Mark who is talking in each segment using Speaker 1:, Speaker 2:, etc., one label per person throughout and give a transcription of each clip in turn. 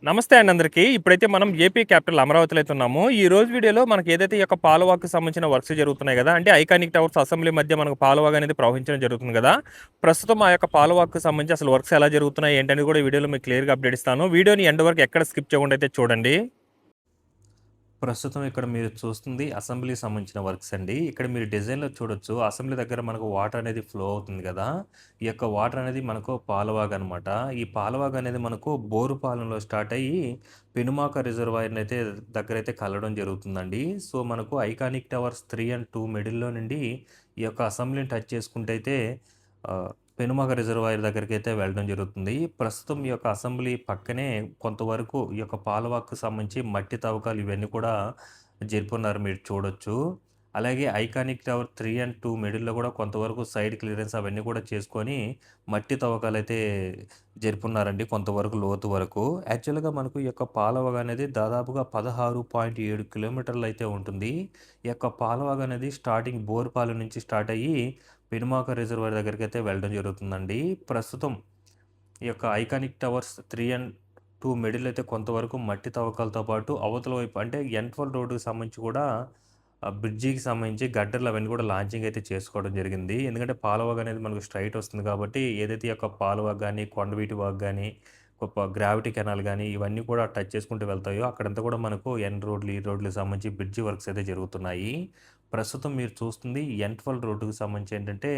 Speaker 1: నమస్తే అండి అందరికీ. ఇప్పుడైతే మనం ఏపీ క్యాపిటల్ అమరావతిలో అయితే ఉన్నాము. ఈ రోజు వీడియోలో మనకి ఏదైతే ఈ యొక్క పాలవాక్‌కి సంబంధించిన వర్క్స్ జరుగుతున్నాయి గదా! అంటే ఐకానిక్ టవర్స్ అసెంబ్లీ మధ్య మనకు పాలవాగ్ అనేది ప్రవహించడం జరుగుతుంది గదా! ప్రస్తుతం ఆ యొక్క పాలవాక్‌కి సంబంధించి అసలు వర్క్స్ ఎలా జరుగుతున్నాయి ఏంటనేది కూడా ఈ వీడియోలో మీకు క్లియర్‌గా అప్డేట్ ఇస్తాను. వీడియోని ఎండ్ వరకు ఎక్కడ స్కిప్ చేయకుండా అయితే చూడండి. ప్రస్తుతం ఇక్కడ మీరు చూస్తుంది అసెంబ్లీకి సంబంధించిన వర్క్స్ అండి. ఇక్కడ మీరు డిజైన్‌లో చూడొచ్చు. అసెంబ్లీ దగ్గర మనకు వాటర్ అనేది ఫ్లో అవుతుంది గదా! ఈ యొక్క వాటర్ అనేది మనకు పాలవాగ్ అనమాట. ఈ పాలవాగ్ అనేది మనకు బోరుపాలెంలో స్టార్ట్ అయ్యి పెనుమాక రిజర్వాయర్‌నైతే దగ్గరైతే కలవడం జరుగుతుందండి. సో, మనకు ఐకానిక్ టవర్స్ 3 అండ్ 2 మిడిల్‌లో నుండి ఈ యొక్క అసెంబ్లీని టచ్ చేసుకుంటే అయితే పెనుమాక రిజర్వాయర్ దగ్గరికైతే వెళ్ళడం జరుగుతుంది. ప్రస్తుతం ఈ యొక్క అసెంబ్లీ పక్కనే కొంతవరకు ఈ యొక్క పాలవాక్‌కు సంబంధించి మట్టి తవ్వకాలు ఇవన్నీ కూడా జరిపున్నారు మీరు చూడొచ్చు. అలాగే ఐకానిక్ టవర్ 3 అండ్ 2 మిడిల్‌లో కూడా కొంతవరకు సైడ్ క్లియరెన్స్ అవన్నీ కూడా చేసుకొని మట్టి తవ్వకాలైతే జరిపున్నారండి కొంతవరకు లోతు వరకు. యాక్చువల్‌గా మనకు ఈ యొక్క పాలవాగ్ అనేది దాదాపుగా 16.7 కిలోమీటర్లయితే ఉంటుంది. ఈ యొక్క పాలవాగ్ అనేది స్టార్టింగ్ బోరుపాలెం నుంచి స్టార్ట్ అయ్యి పెనుమాక రిజర్వాయర్ దగ్గరికైతే వెళ్ళడం జరుగుతుందండి. ప్రస్తుతం ఈ యొక్క ఐకానిక్ టవర్స్ 3 అండ్ 2 మిడిల్ అయితే కొంతవరకు మట్టి తవ్వకాలతో పాటు అవతల వైపు అంటే ఎన్12 రోడ్డుకి సంబంధించి కూడా బ్రిడ్జికి సంబంధించి గడ్డర్లు అవన్నీ కూడా లాంచింగ్ అయితే చేసుకోవడం జరిగింది. ఎందుకంటే పాలవాగ్ అనేది మనకు స్ట్రెయిట్ వస్తుంది కాబట్టి ఏదైతే ఈ యొక్క పాలవాగ్ గానీ, కొండవీటి వాగ్ గానీ, గ్రావిటీ కెనాల్ గానీ ఇవన్నీ కూడా టచ్ చేసుకుంటూ వెళ్తాయో అక్కడంతా కూడా మనకు ఎన్ రోడ్లు, ఈ రోడ్లకు సంబంధించి బ్రిడ్జి వర్క్స్ అయితే జరుగుతున్నాయి. ప్రస్తుతం మీరు చూస్తుంది ఎన్12 రోడ్డుకి సంబంధించి ఏంటంటే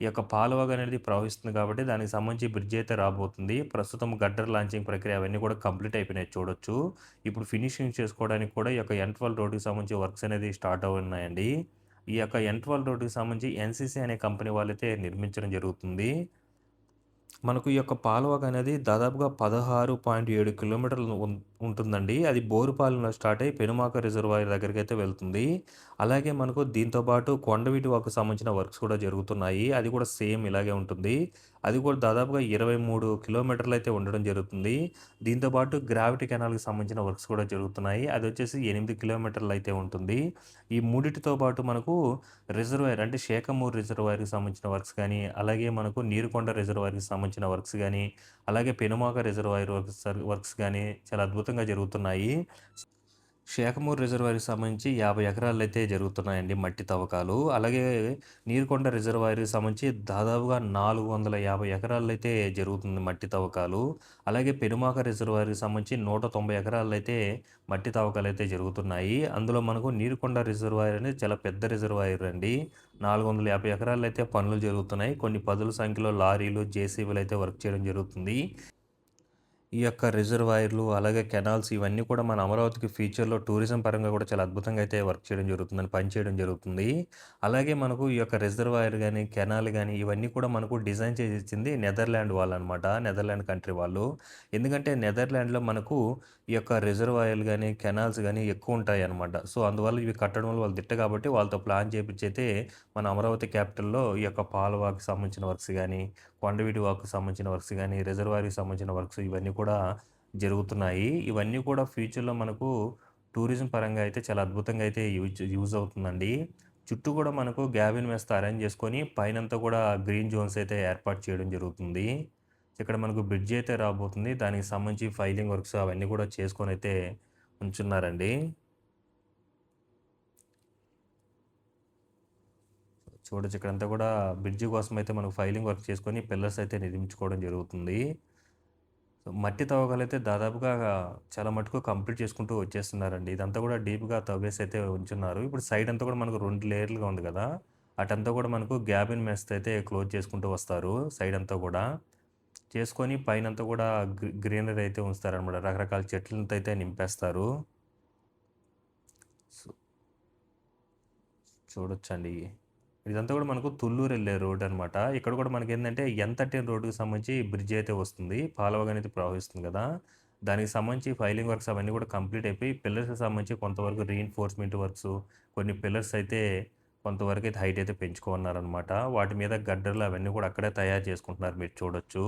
Speaker 1: ఈ యొక్క పాలవాగ్ అనేది ప్రవహిస్తుంది కాబట్టి దానికి సంబంధించి బ్రిడ్జ్ అయితే రాబోతుంది. ప్రస్తుతం గడ్డర్ లాంచింగ్ ప్రక్రియ అవన్నీ కూడా కంప్లీట్ అయిపోయినాయి చూడొచ్చు. ఇప్పుడు ఫినిషింగ్ చేసుకోవడానికి కూడా ఈ యొక్క ఎన్12 రోడ్డుకి సంబంధించి వర్క్స్ అనేది స్టార్ట్ అవున్నాయండి. ఈ యొక్క ఎన్12 రోడ్డుకి సంబంధించి ఎన్‌సీసీ అనే కంపెనీ వాళ్ళైతే నిర్మించడం జరుగుతుంది. మనకు ఈ యొక్క పాలవాగ్ అనేది దాదాపుగా 16.7 కిలోమీటర్లు ఉంటుందండి. అది బోరుపాలెంలో స్టార్ట్ అయ్యి పెనుమాక రిజర్వాయర్ దగ్గరికైతే వెళ్తుంది. అలాగే మనకు దీంతో పాటు కొండవీటి వాగుకు సంబంధించిన వర్క్స్ కూడా జరుగుతున్నాయి. అది కూడా సేమ్ ఇలాగే ఉంటుంది. అది కూడా దాదాపుగా 23 కిలోమీటర్లయితే ఉండడం జరుగుతుంది. దీంతో పాటు గ్రావిటీ కెనాల్‌కి సంబంధించిన వర్క్స్ కూడా జరుగుతున్నాయి. అదొచ్చేసి 8 కిలోమీటర్లయితే ఉంటుంది. ఈ మూడిటితో పాటు మనకు రిజర్వాయర్ అంటే శేఖమూరు రిజర్వాయర్‌కి సంబంధించిన వర్క్స్ గానీ, అలాగే మనకు నీరుకొండ రిజర్వాయర్‌కి సంబంధించిన వర్క్స్ గానీ, అలాగే పెనుమాక రిజర్వాయర్ వర్క్స్ గానీ చాలా అద్భుతంగా జరుగుతున్నాయి. శేఖమూరు రిజర్వాయర్‌కి సంబంధించి 50 ఎకరాలైతే జరుగుతున్నాయండి మట్టి తవ్వకాలు. అలాగే నీరుకొండ రిజర్వాయర్‌కి సంబంధించి దాదాపుగా 450 ఎకరాలైతే జరుగుతుంది మట్టి తవ్వకాలు. అలాగే పెనుమాక రిజర్వాయర్‌కి సంబంధించి 190 ఎకరాలైతే మట్టి తవ్వకాలైతే జరుగుతున్నాయి. అందులో మనకు నీరుకొండ రిజర్వాయర్ అనేది చాలా పెద్ద రిజర్వాయర్ అండి. 450 ఎకరాలైతే పనులు జరుగుతున్నాయి. కొన్ని పదుల సంఖ్యలో లారీలు, జేసీబీలైతే వర్క్ చేయడం జరుగుతుంది. ఈ యొక్క రిజర్వాయర్లు, అలాగే కెనాల్స్ ఇవన్నీ కూడా మన అమరావతికి ఫ్యూచర్‌లో టూరిజం పరంగా కూడా చాలా అద్భుతంగా అయితే వర్క్ చేయడం జరుగుతుందని, పనిచేయడం జరుగుతుంది. అలాగే మనకు ఈ యొక్క రిజర్వాయర్ గానీ, కెనాల్ గానీ ఇవన్నీ కూడా మనకు డిజైన్ చేసి ఇచ్చింది నెదర్లాండ్ వాళ్ళనమాట. నెదర్లాండ్ కంట్రీ వాళ్ళు. ఎందుకంటే నెదర్లాండ్‌లో మనకు ఈ యొక్క రిజర్వాయర్లు గానీ, కెనాల్స్ గానీ ఎక్కువుంటాయనమాట. సో, అందువల్ల ఇవి కట్టడంలో వాళ్ళు దిట్ట కాబట్టి వాళ్ళతో ప్లాన్ చేపిచ్చైతే మన అమరావతి క్యాపిటల్‌లో ఈ యొక్క పాలవాగ్‌కి సంబంధించిన వర్క్స్ గానీ, కొండవీటి వాక్‌కు సంబంధించిన వర్క్స్ గానీ, రిజర్వాయర్‌కి సంబంధించిన వర్క్స్ ఇవన్నీ కూడా జరుగుతున్నాయి. ఇవన్నీ కూడా ఫ్యూచర్‌లో మనకు టూరిజం పరంగా అయితే చాలా అద్భుతంగా అయితే యూజ్ అవుతుందండి. చుట్టూ కూడా మనకు గ్యాబిన్ వ్యవస్థ అరేంజ్ చేసుకొని పైనంతా కూడా గ్రీన్ జోన్స్ అయితే ఏర్పాటు చేయడం జరుగుతుంది. ఇక్కడ మనకు బ్రిడ్జ్ అయితే రాబోతుంది. దానికి సంబంధించి ఫైలింగ్ వర్క్స్ అవన్నీ కూడా చేసుకొనైతే ఉంచున్నారండి. చూడొచ్చు ఇక్కడంతా కూడా బ్రిడ్జి కోసం అయితే మనకు ఫైలింగ్ వర్క్ చేసుకొని పిల్లర్స్ అయితే నిర్మించుకోవడం జరుగుతుంది. మట్టి తవ్వకాలైతే దాదాపుగా చాలా మటుకు కంప్లీట్ చేసుకుంటూ వచ్చేస్తున్నారండి. ఇదంతా కూడా డీప్‌గా తవ్వేసి అయితే ఉంచున్నారు. ఇప్పుడు సైడ్ అంతా కూడా మనకు 2 లేయర్లుగా ఉంది కదా! అటంతా కూడా మనకు గ్యాబిన్ మెష్‌తో అయితే క్లోజ్ చేసుకుంటూ వస్తారు సైడ్ అంతా కూడా. చేసుకొని పైనంతా కూడా గ్రీనరీ అయితే ఉంచుతారనమాట. రకరకాల చెట్లతో అయితే నింపేస్తారు. సో, చూడొచ్చండి. ఇదంతా కూడా మనకు తుళ్ళూరెళ్ళే రోడ్డనమాట. ఇక్కడ కూడా మనకేందంటే ఎన్13 రోడ్డుకి సంబంధించి బ్రిడ్జ్ అయితే వస్తుంది. పాలవాగ్ అనేది ప్రవహిస్తుంది గదా! దానికి సంబంధించి ఫైలింగ్ వర్క్స్ అవన్నీ కూడా కంప్లీట్ అయిపోయి పిల్లర్స్‌కి సంబంధించి కొంతవరకు రీఇన్ఫోర్స్‌మెంట్ వర్క్సు, కొన్ని పిల్లర్స్ అయితే కొంతవరకైతే హైట్ అయితే పెంచుకోన్నారనమాట. వాటి మీద గడ్డర్లు అవన్నీ కూడా అక్కడే తయారు చేసుకుంటున్నారు మీరు చూడొచ్చు.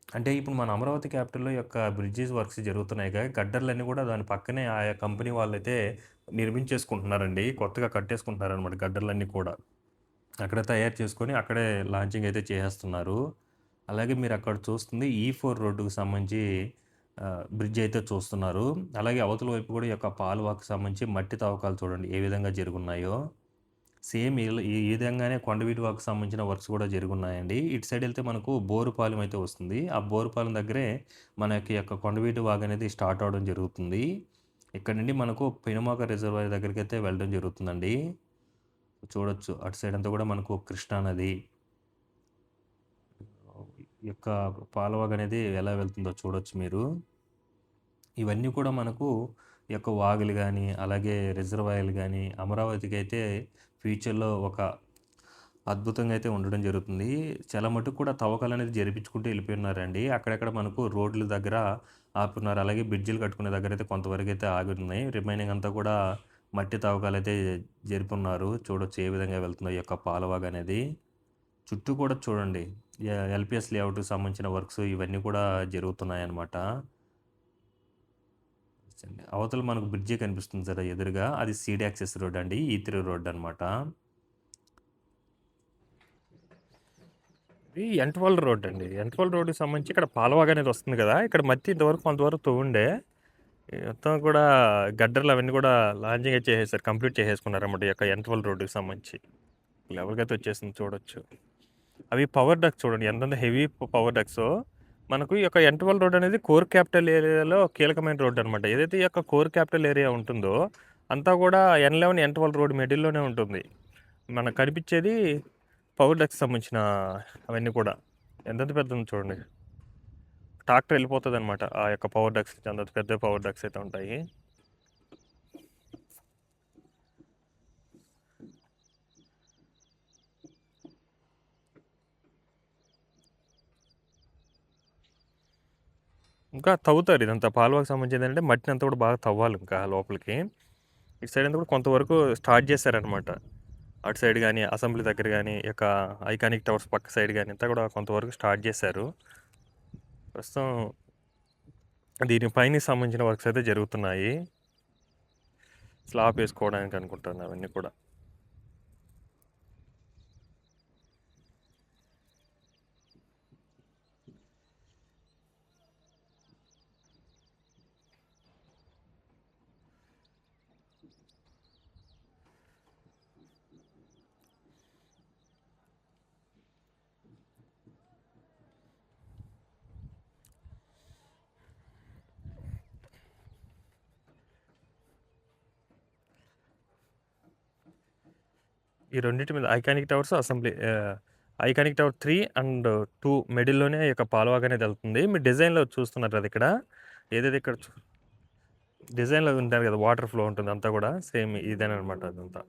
Speaker 1: అంటే ఇప్పుడు మన అమరావతి క్యాపిటల్‌లో యొక్క బ్రిడ్జెస్ వర్క్స్ జరుగుతున్నాయిగా. గడ్డర్లన్నీ కూడా దాని పక్కనే ఆయా కంపెనీ వాళ్ళైతే నిర్మించేసుకుంటున్నారండి. కొత్తగా కట్టేసుకుంటున్నారనమాట గడ్డర్లన్నీ కూడా. అక్కడే తయారు చేసుకొని అక్కడే లాంచింగ్ అయితే చేసేస్తున్నారు. అలాగే మీరక్కడ చూస్తుంది E4 రోడ్డుకి సంబంధించి బ్రిడ్జ్ అయితే చూస్తున్నారు. అలాగే అవతల వైపు కూడా ఈ యొక్క పాలవాకు సంబంధించి మట్టి తవ్వకాలు చూడండి ఏ విధంగా జరుగున్నాయో. సేమ్ ఈ విధంగానే కొండవీటి వాగుకు సంబంధించిన వర్క్స్ కూడా జరుగున్నాయండి. ఇటు సైడ్ వెళ్తే మనకు బోరుపాలెం అయితే వస్తుంది. ఆ బోరుపాలెం దగ్గరే మనకి యొక్క కొండవీటి వాగు అనేది స్టార్ట్ అవ్వడం జరుగుతుంది. ఇక్కడ నుండి మనకు పెనుమాక రిజర్వాయర్ దగ్గరికైతే వెళ్ళడం జరుగుతుందండి. చూడొచ్చు అటు సైడ్ అంతా కూడా మనకు కృష్ణా నది ఈ యొక్క పాలవాగు అనేది ఎలా వెళ్తుందో చూడొచ్చు మీరు. ఇవన్నీ కూడా మనకు ఈ యొక్క వాగులు గానీ, అలాగే రిజర్వాయర్లు గానీ, అమరావతికి అయితే ఫ్యూచర్‌లో ఒక అద్భుతంగా అయితే ఉండడం జరుగుతుంది. చాలా మటుకు కూడా తవ్వకాలనేది జరిపించుకుంటూ వెళ్ళిపోయున్నారండి. అక్కడక్కడ మనకు రోడ్ల దగ్గర ఆపున్నారు. అలాగే బ్రిడ్జిలు కట్టుకునే దగ్గరైతే కొంతవరకైతే ఆగున్నాయి. రిమైనింగ్ అంతా కూడా మట్టి తవ్వకాలైతే జరిపున్నారు. చూడొచ్చు ఏ విధంగా వెళ్తుందో ఈ యొక్క పాలవాగనేది. చుట్టూ కూడా చూడండి. ఎల్‌పిఎస్ లేఅవుట్‌కి సంబంధించిన వర్క్స్ ఇవన్నీ కూడా జరుగుతున్నాయన్నమాట. అవతల మనకు బ్రిడ్జి కనిపిస్తుంది కదా ఎదురుగా. అది సీడ్ యాక్సెస్ రోడ్ అండి. ఈ3 రోడ్ అనమాట. ఇది ఎంట్వల్ రోడ్ అండి. ఎంట్వల్ రోడ్‌కి సంబంధించి ఇక్కడ పాలవాగు అనేది వస్తుంది కదా! ఇక్కడ మట్టి ఇంతవరకు కొంతవరకు తవ్వుండే. మొత్తం కూడా గడ్డర్లు అవన్నీ కూడా లాంచింగ్ అయితే చేసేసారు. కంప్లీట్ చేసేసుకున్నారన్నమాట. ఈ యొక్క ఎంట్వల్ రోడ్‌కి సంబంధించి. లెవెల్‌కైతే వచ్చేసింది చూడొచ్చు. అవి పవర్ డక్ట్స్ చూడండి ఎంతెంత హెవీ పవర్ డక్ట్సో. మనకు ఈ యొక్క ఎంట్వల్ రోడ్ అనేది కోర్ క్యాపిటల్ ఏరియాలో కీలకమైన రోడ్ అనమాట. ఏదైతే ఈ యొక్క కోర్ క్యాపిటల్ ఏరియా ఉంటుందో అంతా కూడా N11, N12 రోడ్ మిడిల్‌లోనే ఉంటుంది. మనకు కనిపించేది పవర్ డక్ట్స్‌కి సంబంధించిన అవన్నీ కూడా. ఎంతెంత పెద్దగుందో చూడండి. ట్రాక్టర్ వెళ్ళిపోతదనమాట. ఆ యొక్క పవర్ డక్ట్స్ అంత పెద్ద పవర్ డక్ట్స్ అయితే ఉంటాయి. ఇంకా తవ్వుతారు ఇదంతా. పాలవాకు సంబంధించింది ఏంటంటే మట్టిని అంతా కూడా బాగా తవ్వాలి ఇంకా లోపలికి. ఇటు సైడ్ అంతా కూడా కొంతవరకు స్టార్ట్ చేశారనమాట. అటు సైడ్ గానీ, అసెంబ్లీ దగ్గర గానీ, ఈ యొక్క ఐకానిక్ టవర్స్ పక్క సైడ్ గానీ అంతా కూడా కొంతవరకు స్టార్ట్ చేశారు. ప్రస్తుతం దీని పైనకి సంబంధించిన వర్క్స్ అయితే జరుగుతున్నాయి. స్లాబ్ వేసుకోవడానికి అనుకుంటాను అవన్నీ కూడా. ఈ రెండిటి మీద iconic towers, assembly iconic tower 3 and 2 మిడిల్‌లోనే ఈ యొక్క పాలవాగు అనేది వెళ్తుంది. మీరు డిజైన్‌లో చూస్తున్నారు కదా ఇక్కడ. ఏదైతే ఇక్కడ డిజైన్‌లో ఉంటారు కదా వాటర్ ఫ్లో ఉంటుంది అంతా కూడా సేమ్ ఇదేననమాట అదంతా.